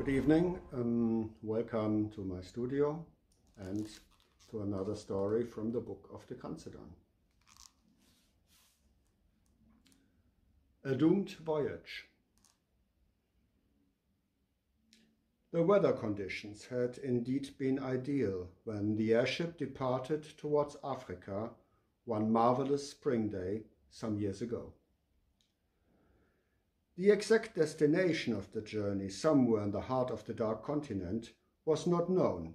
Good evening, welcome to my studio and to another story from the book of the Kranzedan. A Doomed Voyage. The weather conditions had indeed been ideal when the airship departed towards Africa one marvelous spring day some years ago. The exact destination of the journey, somewhere in the heart of the Dark Continent, was not known,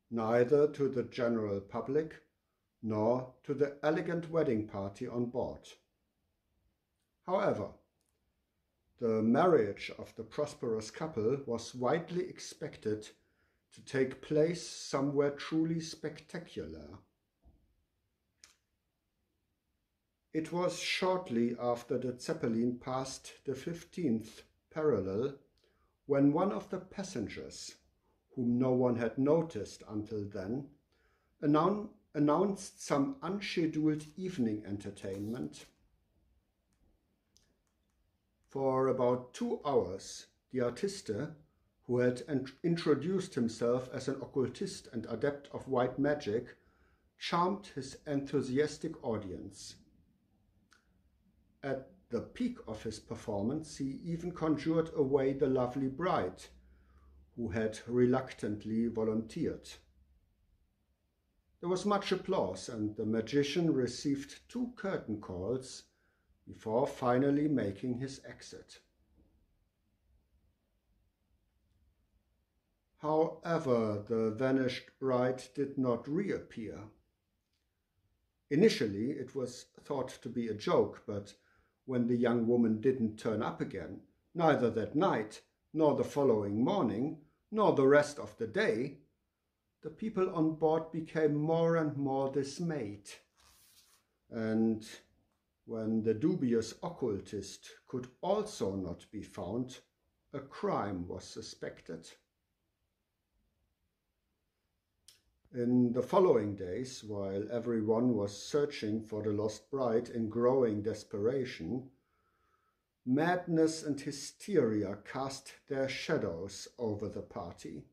neither to the general public nor to the elegant wedding party on board. However, the marriage of the prosperous couple was widely expected to take place somewhere truly spectacular. It was shortly after the Zeppelin passed the 15th parallel when one of the passengers, whom no one had noticed until then, announced some unscheduled evening entertainment. For about 2 hours, the artiste, who had introduced himself as an occultist and adept of white magic, charmed his enthusiastic audience. At the peak of his performance, he even conjured away the lovely bride, who had reluctantly volunteered. There was much applause, and the magician received 2 curtain calls before finally making his exit. However, the vanished bride did not reappear. Initially, it was thought to be a joke, but when the young woman didn't turn up again, neither that night, nor the following morning, nor the rest of the day, the people on board became more and more dismayed. And when the dubious occultist could also not be found, a crime was suspected. In the following days, while everyone was searching for the lost bride in growing desperation, madness and hysteria cast their shadows over the party.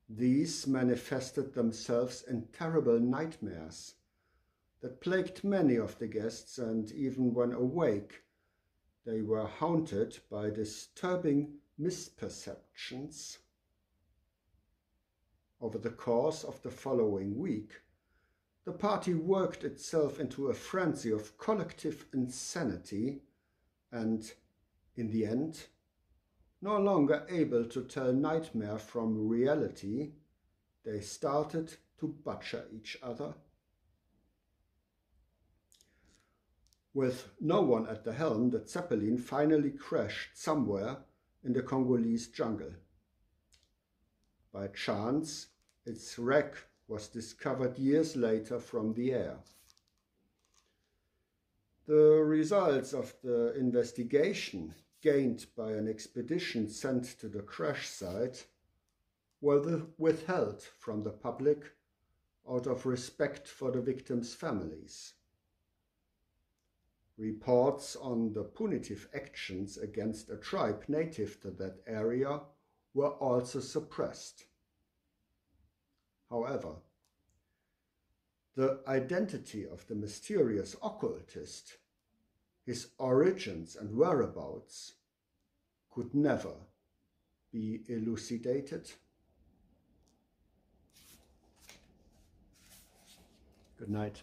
These manifested themselves in terrible nightmares that plagued many of the guests, and even when awake, they were haunted by disturbing misperceptions. Over the course of the following week, the party worked itself into a frenzy of collective insanity and, in the end, no longer able to tell nightmare from reality, they started to butcher each other. With no one at the helm, the Zeppelin finally crashed somewhere in the Congolese jungle. By chance, its wreck was discovered years later from the air. The results of the investigation gained by an expedition sent to the crash site were withheld from the public out of respect for the victims' families. Reports on the punitive actions against a tribe native to that area were also suppressed. However, the identity of the mysterious occultist, his origins and whereabouts, could never be elucidated. Good night.